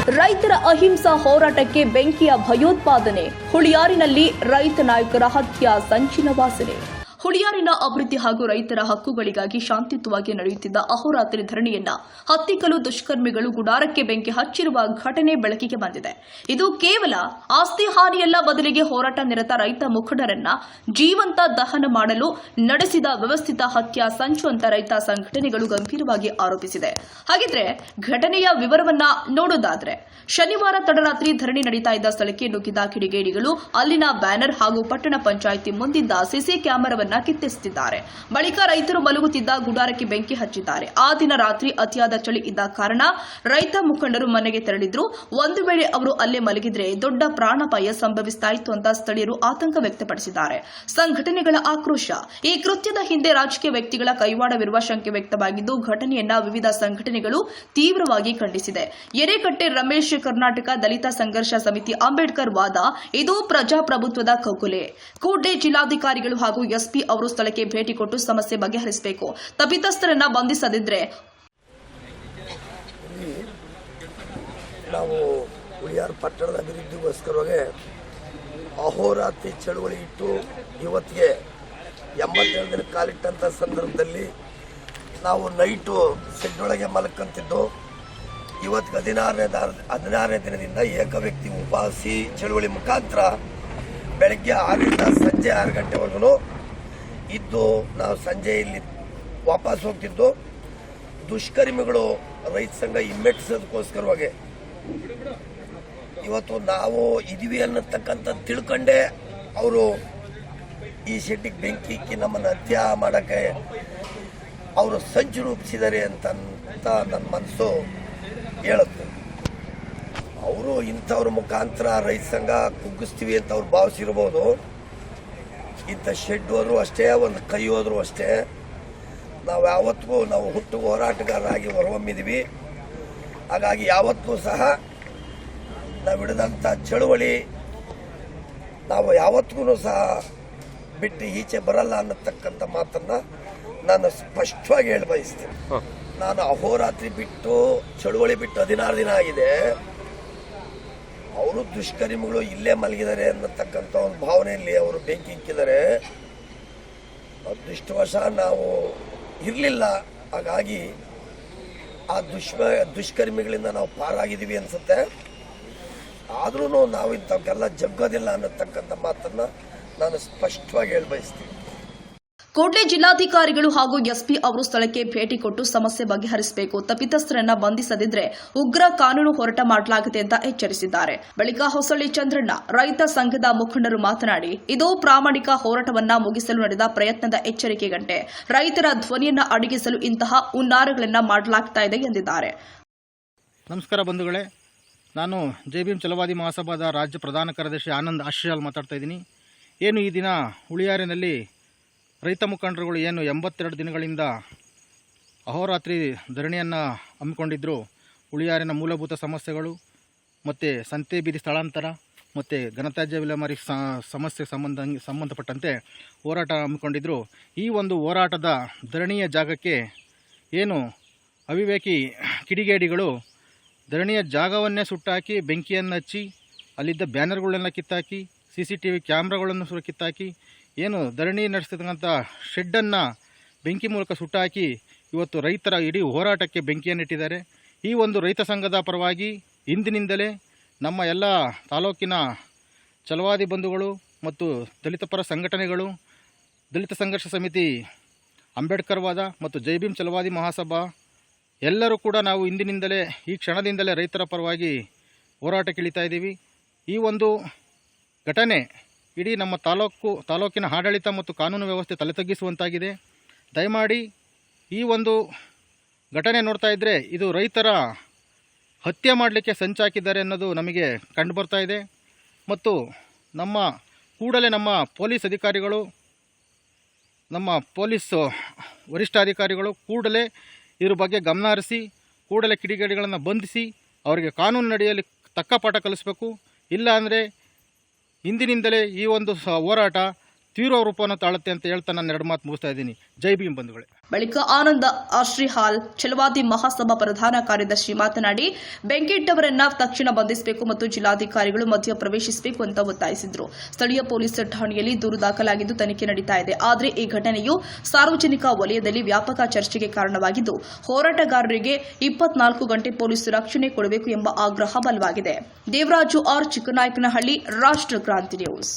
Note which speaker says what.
Speaker 1: ರೈತರ ಅಹಿಂಸಾ ಹೋರಾಟಕ್ಕೆ ಬೆಂಕಿಯ ಭಯೋತ್ಪಾದನೆ. ಹುಳಿಯಾರಿನಲ್ಲಿ ರೈತ ನಾಯಕರ ಹತ್ಯೆ ಸಂಚಿನ ವಾಸನೆ. ಹುಳಿಯಾರಿನ ಅಭಿವೃದ್ಧಿ ಹಾಗೂ ರೈತರ ಹಕ್ಕುಗಳಿಗಾಗಿ ಶಾಂತಿಯುತವಾಗಿ ನಡೆಯುತ್ತಿದ್ದ ಅಹೋರಾತ್ರಿ ಧರಣಿಯನ್ನ ಹತ್ತಿಕ್ಕಲು ದುಷ್ಕರ್ಮಿಗಳು ಗುಡಾರಕ್ಕೆ ಬೆಂಕಿ ಹಚ್ಚಿರುವ ಘಟನೆ ಬೆಳಕಿಗೆ ಬಂದಿದೆ. ಇದು ಕೇವಲ ಆಸ್ತಿ ಹಾನಿಯಲ್ಲ, ಬದಲಿಗೆ ಹೋರಾಟ ನಿರತ ರೈತ ಮುಖಂಡರನ್ನ ಜೀವಂತ ದಹನ ಮಾಡಲು ನಡೆಸಿದ ವ್ಯವಸ್ಥಿತ ಹತ್ಯಾ ಸಂಚು ಅಂತ ರೈತ ಸಂಘಟನೆಗಳು ಗಂಭೀರವಾಗಿ ಆರೋಪಿಸಿದೆ. ಹಾಗಿದ್ರೆ ಘಟನೆಯ ವಿವರವನ್ನ ನೋಡೋದಾದ್ರೆ, ಶನಿವಾರ ತಡರಾತ್ರಿ ಧರಣಿ ನಡೀತಾ ಇದ್ದ ಸ್ಥಳಕ್ಕೆ ನುಗ್ಗಿದ ಕಿಡಿಗೇಡಿಗಳು ಅಲ್ಲಿನ ಬ್ಯಾನರ್ ಹಾಗೂ ಪಟ್ಟಣ ಪಂಚಾಯಿತಿ ಮುಂದಿದ್ದ ಸಿಸಿ ಕ್ಯಾಮೆರಾವನ್ನು ಕಿತ್ತೆಸೆದಿದ್ದಾರೆ. ಬಳಿಕ ರೈತರು ಮಲಗುತ್ತಿದ್ದ ಗುಡಾರಕ್ಕೆ ಬೆಂಕಿ ಹಚ್ಚಿದ್ದಾರೆ. ಆ ದಿನ ರಾತ್ರಿ ಅತಿಯಾದ ಚಳಿ ಇದ್ದ ಕಾರಣ ರೈತ ಮುಖಂಡರು ಮನೆಗೆ ತೆರಳಿದ್ರು. ಒಂದು ವೇಳೆ ಅವರು ಅಲ್ಲೇ ಮಲಗಿದ್ರೆ ದೊಡ್ಡ ಪ್ರಾಣಾಪಾಯ ಸಂಭವಿಸ್ತಾ ಇತ್ತು ಅಂತ ಸ್ಥಳೀಯರು ಆತಂಕ ವ್ಯಕ್ತಪಡಿಸಿದ್ದಾರೆ. ಸಂಘಟನೆಗಳ ಆಕ್ರೋಶ. ಈ ಕೃತ್ಯದ ಹಿಂದೆ ರಾಜಕೀಯ ವ್ಯಕ್ತಿಗಳ ಕೈವಾಡವಿರುವ ಶಂಕೆ ವ್ಯಕ್ತವಾಗಿದ್ದು, ಘಟನೆಯನ್ನ ವಿವಿಧ ಸಂಘಟನೆಗಳು ತೀವ್ರವಾಗಿ ಖಂಡಿಸಿದೆ. ಎರೆಕಟ್ಟೆ ರಮೇಶ್, ಕರ್ನಾಟಕ ದಲಿತ ಸಂಘರ್ಷ ಸಮಿತಿ, ಅಂಬೇಡ್ಕರ್ ವಾದ, ಇದು ಪ್ರಜಾಪ್ರಭುತ್ವದ ಕಗ್ಗೊಲೆ. ಕೂಡಲೇ ಜಿಲ್ಲಾಧಿಕಾರಿಗಳು ಹಾಗೂ ಎಸ್ಪಿ ಅವರು ಸ್ಥಳಕ್ಕೆ ಭೇಟಿ ಕೊಟ್ಟು ಸಮಸ್ಯೆ ಬಗೆಹರಿಸಬೇಕು. ತಪ್ಪಿತಸ್ಥರನ್ನ ಬಂಧಿಸದಿದ್ರೆ
Speaker 2: ನಾವು ಹುಳಿಯಾರು ಪಟ್ಟಣದ ಅಭಿವೃದ್ಧಿಗೋಸ್ಕರವಾಗಿ ಅಹೋರಾತ್ರಿ ಚಳುವಳಿ ಇಟ್ಟು ಇವತ್ತಿಗೆ 87 ದಿನ ಕಾಲಿಟ್ಟಂಥ ಸಂದರ್ಭದಲ್ಲಿ ನಾವು ನೈಟು ಶೆಡ್ಡೊಳಗೆ ಮಲ್ಕಂತಿದ್ದು. ಇವತ್ತಿಗೆ 16ನೇ ದಿನದಿಂದ ಏಕ ವ್ಯಕ್ತಿ ಉಪವಾಸಿ ಚಳುವಳಿ ಮುಖಾಂತರ ಬೆಳಗ್ಗೆ 6ರಿಂದ ಸಂಜೆ 6 ಗಂಟೆವರೆಗೂ ಇದ್ದು ನಾವು ಸಂಜೆ ಇಲ್ಲಿ ವಾಪಸ್ ಹೋಗ್ತಿದ್ದು. ದುಷ್ಕರ್ಮಿಗಳು ರೈತ ಸಂಘ ಹಿಮ್ಮೆಟ್ಟಿಸೋದಕ್ಕೋಸ್ಕರವಾಗಿ ಇವತ್ತು ನಾವು ಇದೀವಿ ಅನ್ನತಕ್ಕಂಥ ತಿಳ್ಕೊಂಡೆ ಅವರು ಈ ಶೆಡ್ಡಿಗೆ ಬೆಂಕಿ ಇಕ್ಕಿ ನಮ್ಮನ್ನು ಹತ್ಯೆ ಮಾಡೋಕ್ಕೆ ಅವರು ಸಂಚು ರೂಪಿಸಿದ್ದಾರೆ ಅಂತ ನನ್ನ ಮನಸ್ಸು ಹೇಳುತ್ತೆ. ಅವರು ಇಂಥವ್ರ ಮುಖಾಂತರ ರೈತ ಸಂಘ ಕುಗ್ಗಿಸ್ತೀವಿ ಅಂತ ಅವ್ರು ಭಾವಿಸಿರ್ಬೋದು. ಇಂಥ ಶೆಡ್ ಹೋದ್ರು ಅಷ್ಟೇ, ಒಂದು ಕೈ ಹೋದ್ರು ಅಷ್ಟೇ, ನಾವು ಯಾವತ್ತಿಗೂ ನಾವು ಹುಟ್ಟು ಹೋರಾಟಗಾರರಾಗಿ ಹೊರಹೊಮ್ಮಿದ್ದೀವಿ. ಹಾಗಾಗಿ ಯಾವತ್ತೂ ಸಹ ನಾವು ಹಿಡಿದಂಥ ಚಳುವಳಿ ನಾವು ಯಾವತ್ತಿಗೂ ಸಹ ಬಿಟ್ಟು ಈಚೆ ಬರಲ್ಲ ಅನ್ನತಕ್ಕಂಥ ಮಾತನ್ನು ನಾನು ಸ್ಪಷ್ಟವಾಗಿ ಹೇಳಿ ಬಯಸ್ತೇನೆ. ನಾನು ಅಹೋರಾತ್ರಿ ಬಿಟ್ಟು ಚಳುವಳಿ ಬಿಟ್ಟು 16 ದಿನ ಆಗಿದೆ. ಅವರು ದುಷ್ಕರ್ಮಿಗಳು ಇಲ್ಲೇ ಮಲಗಿದ್ದಾರೆ ಅನ್ನತಕ್ಕಂಥ ಒಂದು ಭಾವನೆಯಲ್ಲಿ ಅವರು ಬೆಂಕಿ ಇಕ್ಕಿದ್ದಾರೆ. ಅದೃಷ್ಟವಶ ನಾವು ಇರಲಿಲ್ಲ. ಹಾಗಾಗಿ ಆ ದುಷ್ಕರ್ಮಿಗಳಿಂದ ನಾವು ಪಾರಾಗಿದ್ದೀವಿ ಅನಿಸುತ್ತೆ. ಆದ್ರೂ ನಾವು ಇಂಥವಕ್ಕೆಲ್ಲ ಜಗ್ಗೋದಿಲ್ಲ ಅನ್ನತಕ್ಕಂಥ ಮಾತನ್ನು ನಾನು ಸ್ಪಷ್ಟವಾಗಿ ಹೇಳಿ ಬಯಸ್ತೀನಿ.
Speaker 1: ಕೂಡಲೇ ಜಿಲ್ಲಾಧಿಕಾರಿಗಳು ಹಾಗೂ ಎಸ್ಪಿ ಅವರು ಸ್ಥಳಕ್ಕೆ ಭೇಟಿ ಕೊಟ್ಟು ಸಮಸ್ಯೆ ಬಗೆಹರಿಸಬೇಕು. ತಪ್ಪಿತಸ್ಥರನ್ನ ಬಂಧಿಸದಿದ್ರೆ ಉಗ್ರ ಕಾನೂನು ಹೋರಾಟ ಮಾಡಲಾಗಿದೆ ಅಂತ ಎಚ್ಚರಿಸಿದ್ದಾರೆ. ಬಳಿಕ ಹೊಸಳ್ಳಿ ಚಂದ್ರಣ್ಣ, ರೈತ ಸಂಘದ ಮುಖಂಡರು ಮಾತನಾಡಿ, ಇದು ಪ್ರಾಮಾಣಿಕ ಹೋರಾಟವನ್ನ ಮುಗಿಸಲು ನಡೆದ ಪ್ರಯತ್ನದ ಎಚ್ಚರಿಕೆ ಗಂಟೆ. ರೈತರ ಧ್ವನಿಯನ್ನ ಅಡಗಿಸಲು ಇಂತಹ ಹುನ್ನಾರಗಳನ್ನ ಮಾಡಲಾಗ್ತಾ ಇದೆ ಎಂದಿದ್ದಾರೆ.
Speaker 3: ನಮಸ್ಕಾರ ಬಂಧುಗಳೇ, ನಾನು ಜೆಬಿಎಂ ಛಲವಾದಿ ಮಹಾಸಭಾದ ರಾಜ್ಯ ಪ್ರಧಾನ ಕಾರ್ಯದರ್ಶಿ ಆನಂದ್ ಆಶಿಯಾಲ್ ಮಾತಾಡ್ತಾ ಇದ್ದೀನಿ. ಏನು ಈ ದಿನ ಹುಳಿಯಾರಿನಲ್ಲಿ ರೈತ ಮುಖಂಡರುಗಳು ಏನು 82 ದಿನಗಳಿಂದ ಅಹೋರಾತ್ರಿ ಧರಣಿಯನ್ನು ಹಮ್ಮಿಕೊಂಡಿದ್ದರು. ಹುಳಿಯಾರಿನ ಮೂಲಭೂತ ಸಮಸ್ಯೆಗಳು ಮತ್ತು ಸಂತೆ ಬೀದಿ ಸ್ಥಳಾಂತರ ಮತ್ತು ಘನತ್ಯಾಜ್ಯ ವಿಲೇವಾರಿ ಸಮಸ್ಯೆಗೆ ಸಂಬಂಧಪಟ್ಟಂತೆ ಹೋರಾಟ ಹಮ್ಮಿಕೊಂಡಿದ್ದರು. ಈ ಒಂದು ಹೋರಾಟದ ಧರಣಿಯ ಜಾಗಕ್ಕೆ ಏನು ಅವಿವೇಕಿ ಕಿಡಿಗೇಡಿಗಳು ಧರಣಿಯ ಜಾಗವನ್ನೇ ಸುಟ್ಟಾಕಿ ಬೆಂಕಿಯನ್ನು ಹಚ್ಚಿ ಅಲ್ಲಿದ್ದ ಬ್ಯಾನರ್ಗಳನ್ನೆಲ್ಲ ಕಿತ್ತಾಕಿ CCTV ಕ್ಯಾಮ್ರಾಗಳನ್ನು ಸುರ ಕಿತ್ತಾಕಿ ಏನು ಧರಣಿ ನಡೆಸ್ತಕ್ಕಂಥ ಶೆಡ್ಡನ್ನು ಬೆಂಕಿ ಮೂಲಕ ಸುಟ್ಟಾಕಿ ಇವತ್ತು ರೈತರ ಇಡೀ ಹೋರಾಟಕ್ಕೆ ಬೆಂಕಿಯನ್ನಿಟ್ಟಿದ್ದಾರೆ. ಈ ಒಂದು ರೈತ ಸಂಘದ ಪರವಾಗಿ ಇಂದಿನಿಂದಲೇ ನಮ್ಮ ಎಲ್ಲ ತಾಲೂಕಿನ ಛಲವಾದಿ ಬಂಧುಗಳು ಮತ್ತು ದಲಿತ ಪರ ಸಂಘಟನೆಗಳು, ದಲಿತ ಸಂಘರ್ಷ ಸಮಿತಿ, ಅಂಬೇಡ್ಕರ್ ವಾದ ಮತ್ತು ಜೈಭೀಮ್ ಛಲವಾದಿ ಮಹಾಸಭಾ ಎಲ್ಲರೂ ಕೂಡ ನಾವು ಇಂದಿನಿಂದಲೇ ಈ ಕ್ಷಣದಿಂದಲೇ ರೈತರ ಪರವಾಗಿ ಹೋರಾಟಕ್ಕೆ ಇಳಿತಾ ಇದ್ದೀವಿ. ಈ ಒಂದು ಘಟನೆ ಇಡೀ ನಮ್ಮ ತಾಲೂಕಿನ ಆಡಳಿತ ಮತ್ತು ಕಾನೂನು ವ್ಯವಸ್ಥೆ ತಲೆತಗ್ಗಿಸುವಂತಾಗಿದೆ. ದಯಮಾಡಿ ಈ ಒಂದು ಘಟನೆ ನೋಡ್ತಾ ಇದ್ದರೆ ಇದು ರೈತರ ಹತ್ಯೆ ಮಾಡಲಿಕ್ಕೆ ಸಂಚಾಕಿದ್ದಾರೆ ಅನ್ನೋದು ನಮಗೆ ಕಂಡು ಬರ್ತಾ ಇದೆ. ಮತ್ತು ಕೂಡಲೇ ನಮ್ಮ ಪೊಲೀಸ್ ಅಧಿಕಾರಿಗಳು, ನಮ್ಮ ಪೊಲೀಸ್ ವರಿಷ್ಠಾಧಿಕಾರಿಗಳು ಕೂಡಲೇ ಇದ್ರ ಬಗ್ಗೆ ಗಮನ ಹರಿಸಿ ಕೂಡಲೇ ಕಿಡಿಗೇಡಿಗಳನ್ನು ಬಂಧಿಸಿ ಅವರಿಗೆ ಕಾನೂನು ನಡೆಯಲ್ಲಿ ತಕ್ಕ ಪಾಠ ಕಲಿಸಬೇಕು. ಇಲ್ಲ ಅಂದರೆ ಇಂದಿನಿಂದಲೇ ಈ ಒಂದು ಹೋರಾಟ ತೀವ್ರ ರೂಪವನ್ನು ತಾಳುತ್ತೆ ಅಂತ ಹೇಳ್ತಾ ನಾನು 2 ಮಾತು ಮುಗಿಸ್ತಾ ಇದ್ದೀನಿ. ಜೈ ಭೀಮ್ ಬಂಧುಗಳೇ.
Speaker 1: ಬಳಿಕ ಆನಂದ ಆಶ್ರಿಹಾಲ್ ಛಲವಾದಿ ಮಹಾಸಭಾ ಪ್ರಧಾನ ಕಾರ್ಯದರ್ಶಿ ಮಾತನಾಡಿ, ಬೆಂಕಿ ಇಟ್ಟವರನ್ನ ತಕ್ಷಣ ಬಂಧಿಸಬೇಕು ಮತ್ತು ಜಿಲ್ಲಾಧಿಕಾರಿಗಳು ಮಧ್ಯ ಪ್ರವೇಶಿಸಬೇಕು ಅಂತ ಒತ್ತಾಯಿಸಿದರು. ಸ್ಥಳೀಯ ಪೊಲೀಸ್ ಠಾಣೆಯಲ್ಲಿ ದೂರು ದಾಖಲಾಗಿದ್ದು ತನಿಖೆ ನಡೀತಾ ಇದೆ. ಆದರೆ ಈ ಘಟನೆಯು ಸಾರ್ವಜನಿಕ ವಲಯದಲ್ಲಿ ವ್ಯಾಪಕ ಚರ್ಚೆಗೆ ಕಾರಣವಾಗಿದ್ದು, ಹೋರಾಟಗಾರರಿಗೆ 24 ಗಂಟೆ ಪೊಲೀಸ್ ರಕ್ಷಣೆ ಕೊಡಬೇಕು ಎಂಬ ಆಗ್ರಹ ಬಲವಾಗಿದೆ. ದೇವರಾಜು ಆರ್, ಚಿಕ್ಕನಾಯಕನಹಳ್ಳಿ, ರಾಷ್ಟ್ರ ಕ್ರಾಂತಿ ನ್ಯೂಸ್.